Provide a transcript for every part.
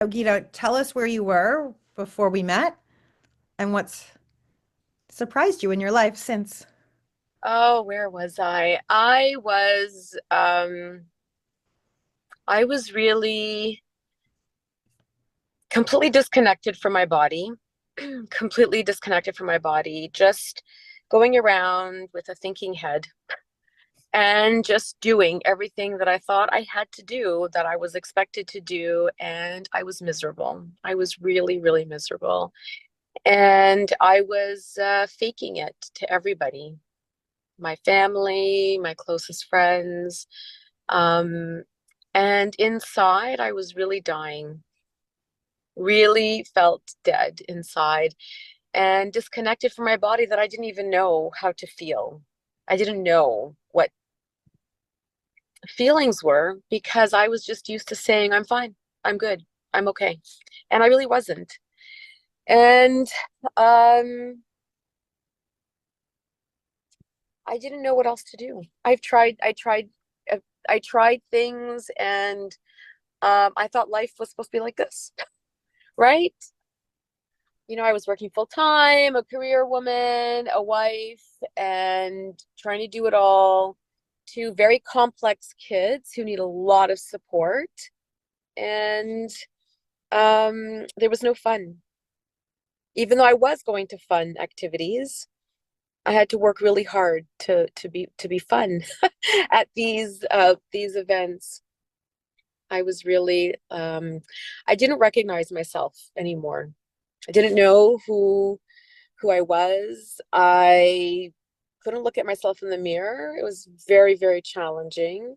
So, Guida, tell us where you were before we met and what's surprised you in your life since. Oh, where was I? I was really completely disconnected from my body, completely disconnected from my body, just going around with a thinking head and just doing everything that I thought I had to do, that I was expected to do, and I was miserable. I was really, really miserable. And I was faking it to everybody, my family, my closest friends. Um, and inside, I was really dying, really felt dead inside and disconnected from my body, that I didn't even know how to feel. I didn't know what feelings were because I was just used to saying, I'm fine, I'm good, I'm okay. And I really wasn't. And um, I didn't know what else to do. I tried things, and I thought life was supposed to be like this, right? I was working full time, a career woman, a wife, and trying to do it all. Two very complex kids who need a lot of support. And there was no fun. Even though I was going to fun activities, I had to work really hard to be fun at these events. I was really I didn't recognize myself anymore. I didn't know who I was. I couldn't look at myself in the mirror. It was very, very challenging.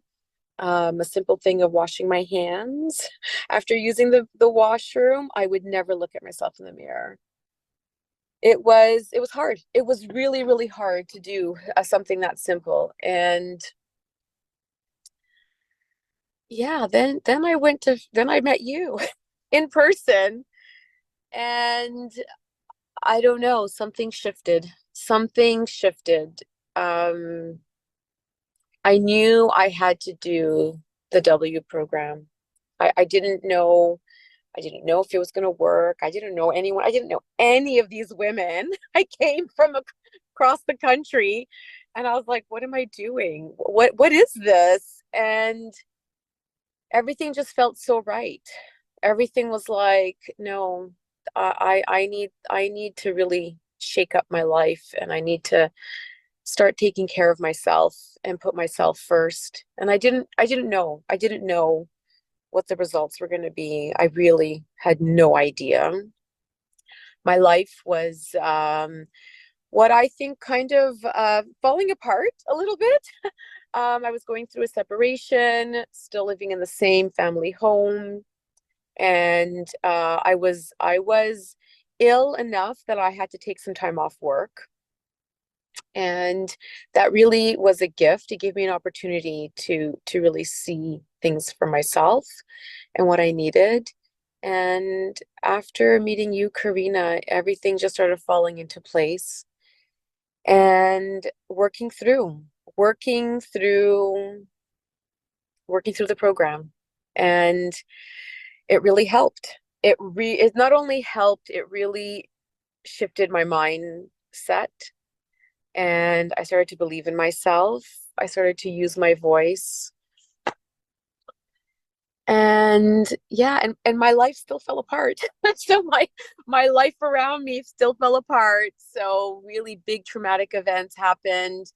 A simple thing of washing my hands after using the washroom, I would never look at myself in the mirror. It was hard. It was really, really hard to do something that simple. And yeah, then I met you in person, and I don't know, something shifted. Something shifted. Um, I knew I had to do the W program. I didn't know. I didn't know if it was going to work. I didn't know anyone. I didn't know any of these women. I came from across the country, and I was like, what am I doing? What is this? And everything just felt so right. Everything was like, no, I need to really shake up my life, and I need to start taking care of myself and put myself first. And I didn't know what the results were going to be. I really had no idea. My life was what I think kind of falling apart a little bit. I was going through a separation, still living in the same family home, and I was ill enough that I had to take some time off work. And that really was a gift. It gave me an opportunity to really see things for myself and what I needed. And after meeting you, Karina, everything just started falling into place, and working through, working through the program. And it really helped. It not only helped, it really shifted my mindset, and I started to believe in myself. I started to use my voice. And yeah, and my life still fell apart. So my life around me still fell apart. So really big traumatic events happened,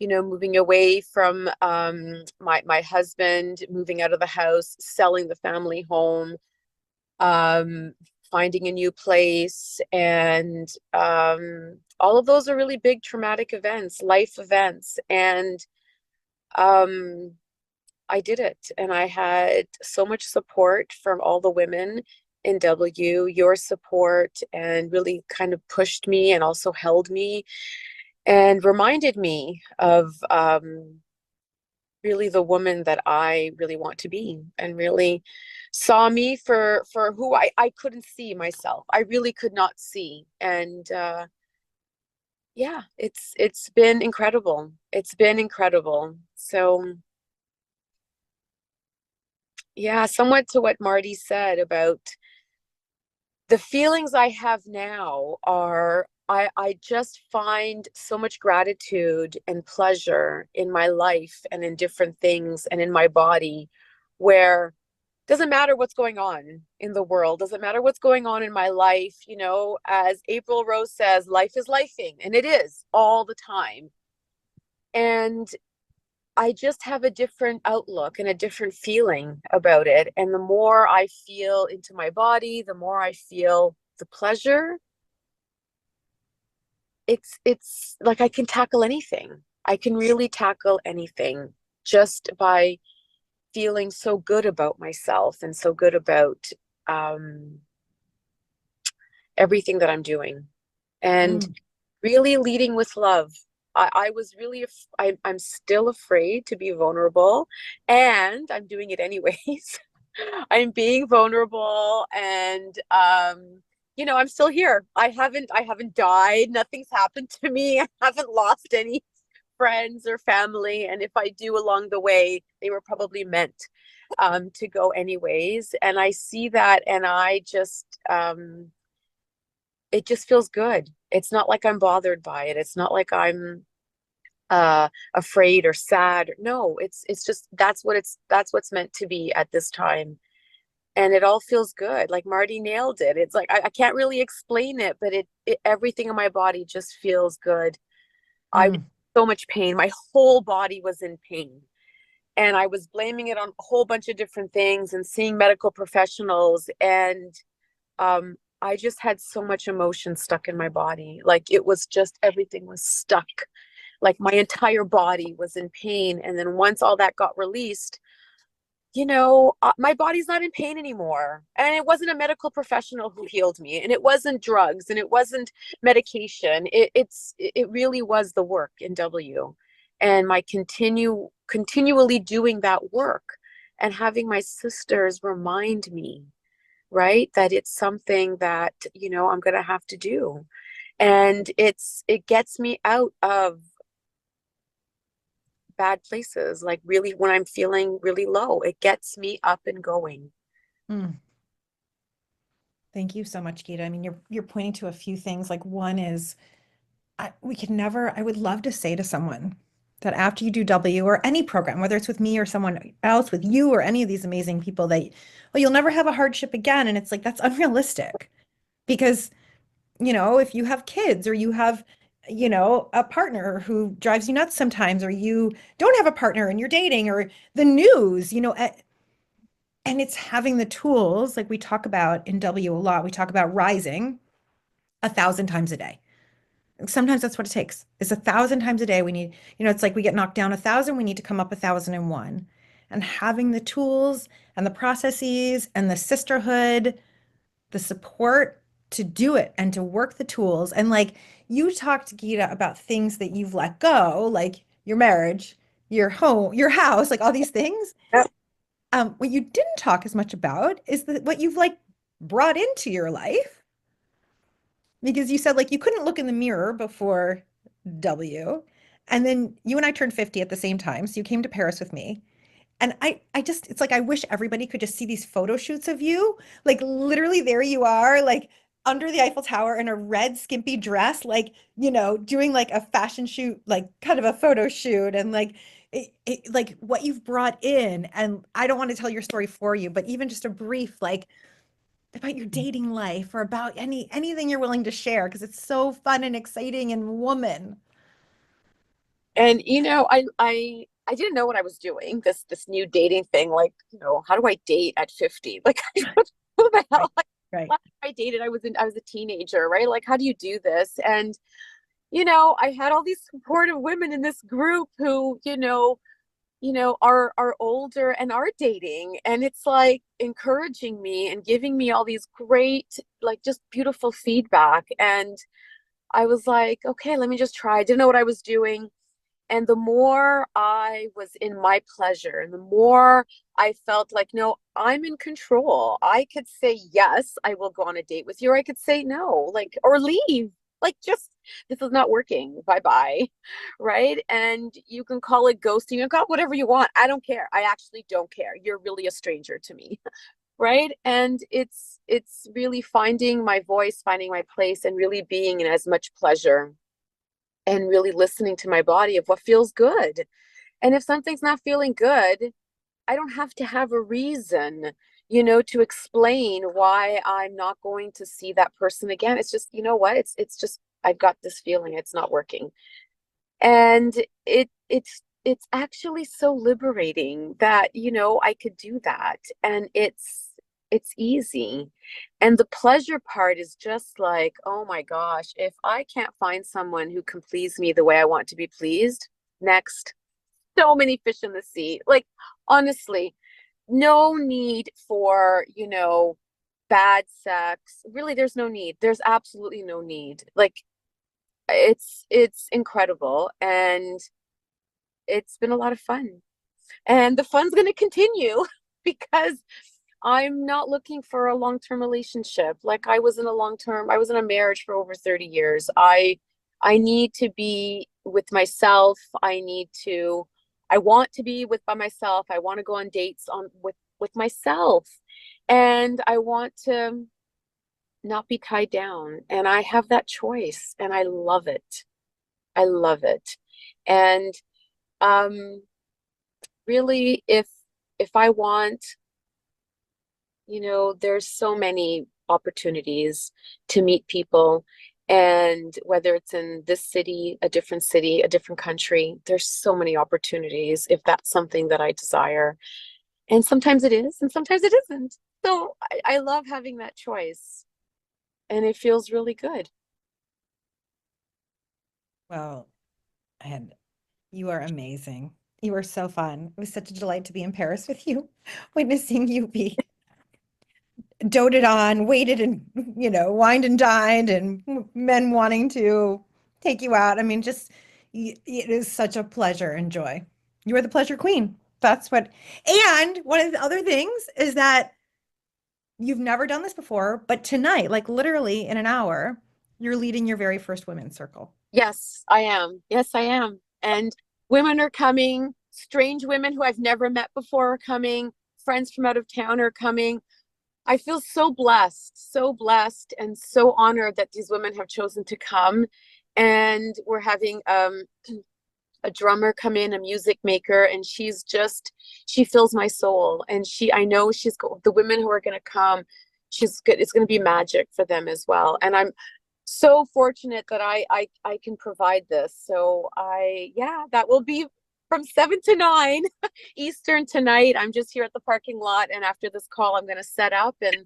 moving away from my husband, moving out of the house, selling the family home, um, finding a new place, and all of those are really big traumatic events, life events. And um, I did it, and I had so much support from all the women in W, your support, and really kind of pushed me and also held me and reminded me of really the woman that I really want to be, and really saw me for who I couldn't see myself. I really could not see. And yeah, it's been incredible. It's been incredible. So yeah, somewhat to what Marty said about the feelings I have now are I just find so much gratitude and pleasure in my life and in different things and in my body, where doesn't matter what's going on in the world, doesn't matter what's going on in my life, as April Rose says, life is lifing, and it is all the time. And I just have a different outlook and a different feeling about it. And the more I feel into my body, the more I feel the pleasure. It's like I can tackle anything. I can really tackle anything just by feeling so good about myself and so good about um, everything that I'm doing. And Mm, really leading with love. I was really, I'm still afraid to be vulnerable, and I'm doing it anyways. I'm being vulnerable, and I'm still here. I haven't died. Nothing's happened to me. I haven't lost any friends or family, and if I do along the way, they were probably meant to go anyways. And I see that, and it just feels good. It's not like I'm bothered by it. It's not like I'm afraid or sad. No, it's just that's what's meant to be at this time. And it all feels good. Like Marty nailed it. It's like I can't really explain it, but it everything in my body just feels good. I was mm, in so much pain. My whole body was in pain. And I was blaming it on a whole bunch of different things and seeing medical professionals. And I just had so much emotion stuck in my body. Like it was just everything was stuck. Like my entire body was in pain. And then once all that got released, my body's not in pain anymore. And it wasn't a medical professional who healed me, and it wasn't drugs, and it wasn't medication. It really was the work in W, and my continually doing that work, and having my sisters remind me, right, that it's something that I'm gonna have to do, and it gets me out of bad places. Like really, when I'm feeling really low, it gets me up and going. mm. Thank you so much, Gita. I mean, you're pointing to a few things. Like one is we could never, I would love to say to someone that after you do W or any program, whether it's with me or someone else, with you or any of these amazing people, that, well, you'll never have a hardship again. And it's like, that's unrealistic because, if you have kids or you have, a partner who drives you nuts sometimes, or you don't have a partner and you're dating, or the news, and it's having the tools like we talk about in W a lot. We talk about rising 1,000 times a day. Sometimes that's what it takes. It's 1,000 times a day. We need, it's like we get knocked down 1,000, we need to come up 1,001. And having the tools and the processes and the sisterhood, the support to do it and to work the tools. And like you talked, Gita, about things that you've let go, like your marriage, your home, your house, like all these things. Yep. What you didn't talk as much about is what you've like brought into your life, because you said like you couldn't look in the mirror before W. And then you and I turned 50 at the same time. So you came to Paris with me. And I just, it's like, I wish everybody could just see these photo shoots of you. Like literally there you are, like under the Eiffel Tower in a red skimpy dress, like, doing like a fashion shoot, like kind of a photo shoot. And like, like what you've brought in. And I don't want to tell your story for you, but even just a brief, like about your dating life or about anything you're willing to share, because it's so fun and exciting and woman. And I didn't know what I was doing, this new dating thing. Like, how do I date at 50? Like, I don't know the Right. hell. Like, Right. last time I dated, I was a teenager, right? Like, how do you do this? And I had all these supportive women in this group who, are older and are dating, and it's like encouraging me and giving me all these great, like, just beautiful feedback. And I was like, okay, let me just try. I didn't know what I was doing. And the more I was in my pleasure, and the more I felt like, no, I'm in control. I could say, yes, I will go on a date with you, or I could say no, like, or leave. Like, just, this is not working. Bye bye. Right. And you can call it ghosting, you can call it whatever you want. I don't care. I actually don't care. You're really a stranger to me. right? And it's really finding my voice, finding my place, and really being in as much pleasure and really listening to my body of what feels good. And if something's not feeling good, I don't have to have a reason, to explain why I'm not going to see that person again. It's just, you know what? It's just I've got this feeling it's not working. And it's actually so liberating that, I could do that. And it's easy. And the pleasure part is just like, oh my gosh, if I can't find someone who can please me the way I want to be pleased, next. So many fish in the sea. Like, honestly, no need for, bad sex. Really, there's no need. There's absolutely no need. Like, it's incredible, and it's been a lot of fun. And the fun's going to continue because I'm not looking for a long-term relationship. Like, I was in a marriage for over 30 years. I need to be with myself. I want to be by myself. I want to go on dates with myself. And I want to not be tied down. And I have that choice, and I love it. I love it. And um really, if I want, there's so many opportunities to meet people. And whether it's in this city, a different country, there's so many opportunities if that's something that I desire. And sometimes it is, and sometimes it isn't. So I love having that choice, and it feels really good. Well, and you are amazing. You are so fun. It was such a delight to be in Paris with you, witnessing you be doted on, waited and, wined and dined, and men wanting to take you out. I mean, just it is such a pleasure and joy. You are the pleasure queen. That's what, and one of the other things is that you've never done this before, but tonight, like literally in an hour, you're leading your very first women's circle. Yes, I am. Yes, I am. And women are coming. Strange women who I've never met before are coming. Friends from out of town are coming. I feel so blessed, and so honored that these women have chosen to come. And we're having a drummer come in, a music maker, and she fills my soul. And I know the women who are going to come, she's good. It's going to be magic for them as well. And I'm so fortunate that I can provide this. So yeah, that will be from 7 to 9 Eastern tonight. I'm just here at the parking lot, and after this call, I'm going to set up and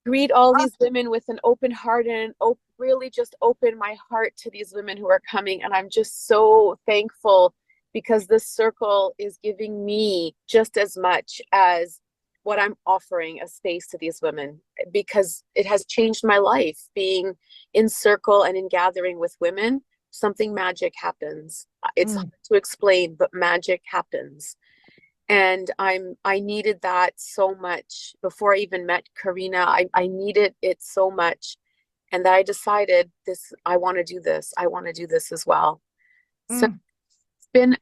greet all these women with an open heart, and really just open my heart to these women who are coming. And I'm just so thankful because this circle is giving me just as much as what I'm offering a space to these women, because it has changed my life being in circle and in gathering with women. Something magic happens. It's hard Mm, to explain, but magic happens. And I needed that so much before I even met Karina. I needed it so much. And that I decided I want to do this. I want to do this as well. So mm.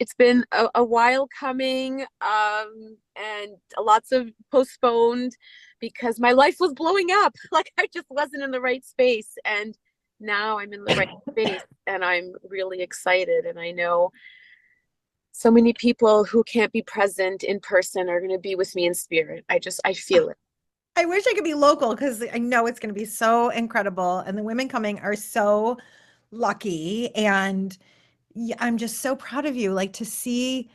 it's been a while coming, and lots of postponed because my life was blowing up. Like, I just wasn't in the right space. And now I'm in the right space, and I'm really excited. And I know so many people who can't be present in person are going to be with me in spirit. I feel it. I wish I could be local because I know it's going to be so incredible. And the women coming are so lucky. And yeah, I'm just so proud of you, like to see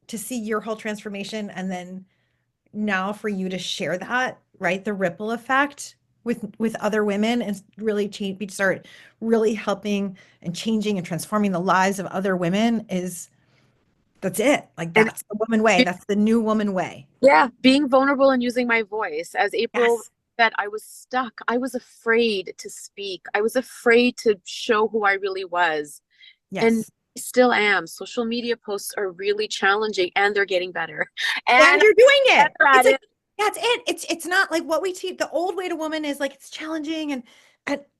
your whole transformation, and then now for you to share that, right? The ripple effect with other women, and really change, we start really helping and changing and transforming the lives of other women, is that's it. Like And that's the woman way. That's the new woman way. yeah, being vulnerable and using my voice. As April Yes. said, I was stuck. I was afraid to speak. I was afraid to show who I really was. And Yes. I still am. Social media posts are really challenging, and they're getting better. And And you're doing I'm it. better It's at like it. that's it. It's not like what we teach. The old way to woman is like it's challenging, and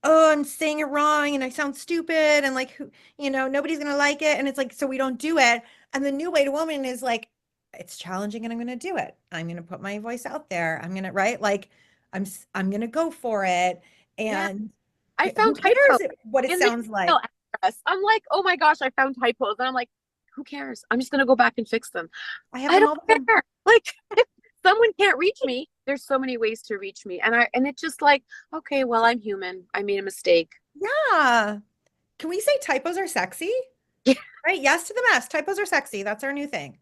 oh, I'm saying it wrong and I sound stupid, and like who, nobody's gonna like it, and it's like so we don't do it. And the new way to woman is like it's challenging and I'm going to do it. I'm going to put my voice out there. I'm going to, right? Like I'm going to go for it. Yeah. And I who found cares typos what it in the sounds email like? address. I'm like, oh my gosh, I found typos. And I'm like, who cares? I'm just gonna go back and fix them. I have I them don't all the time. care. Like if someone can't reach me, there's so many ways to reach me. And it's just like, okay, well, I'm human. I made a mistake. Yeah. Can we say typos are sexy? Right? Yes to the mess. Typos are sexy. That's our new thing.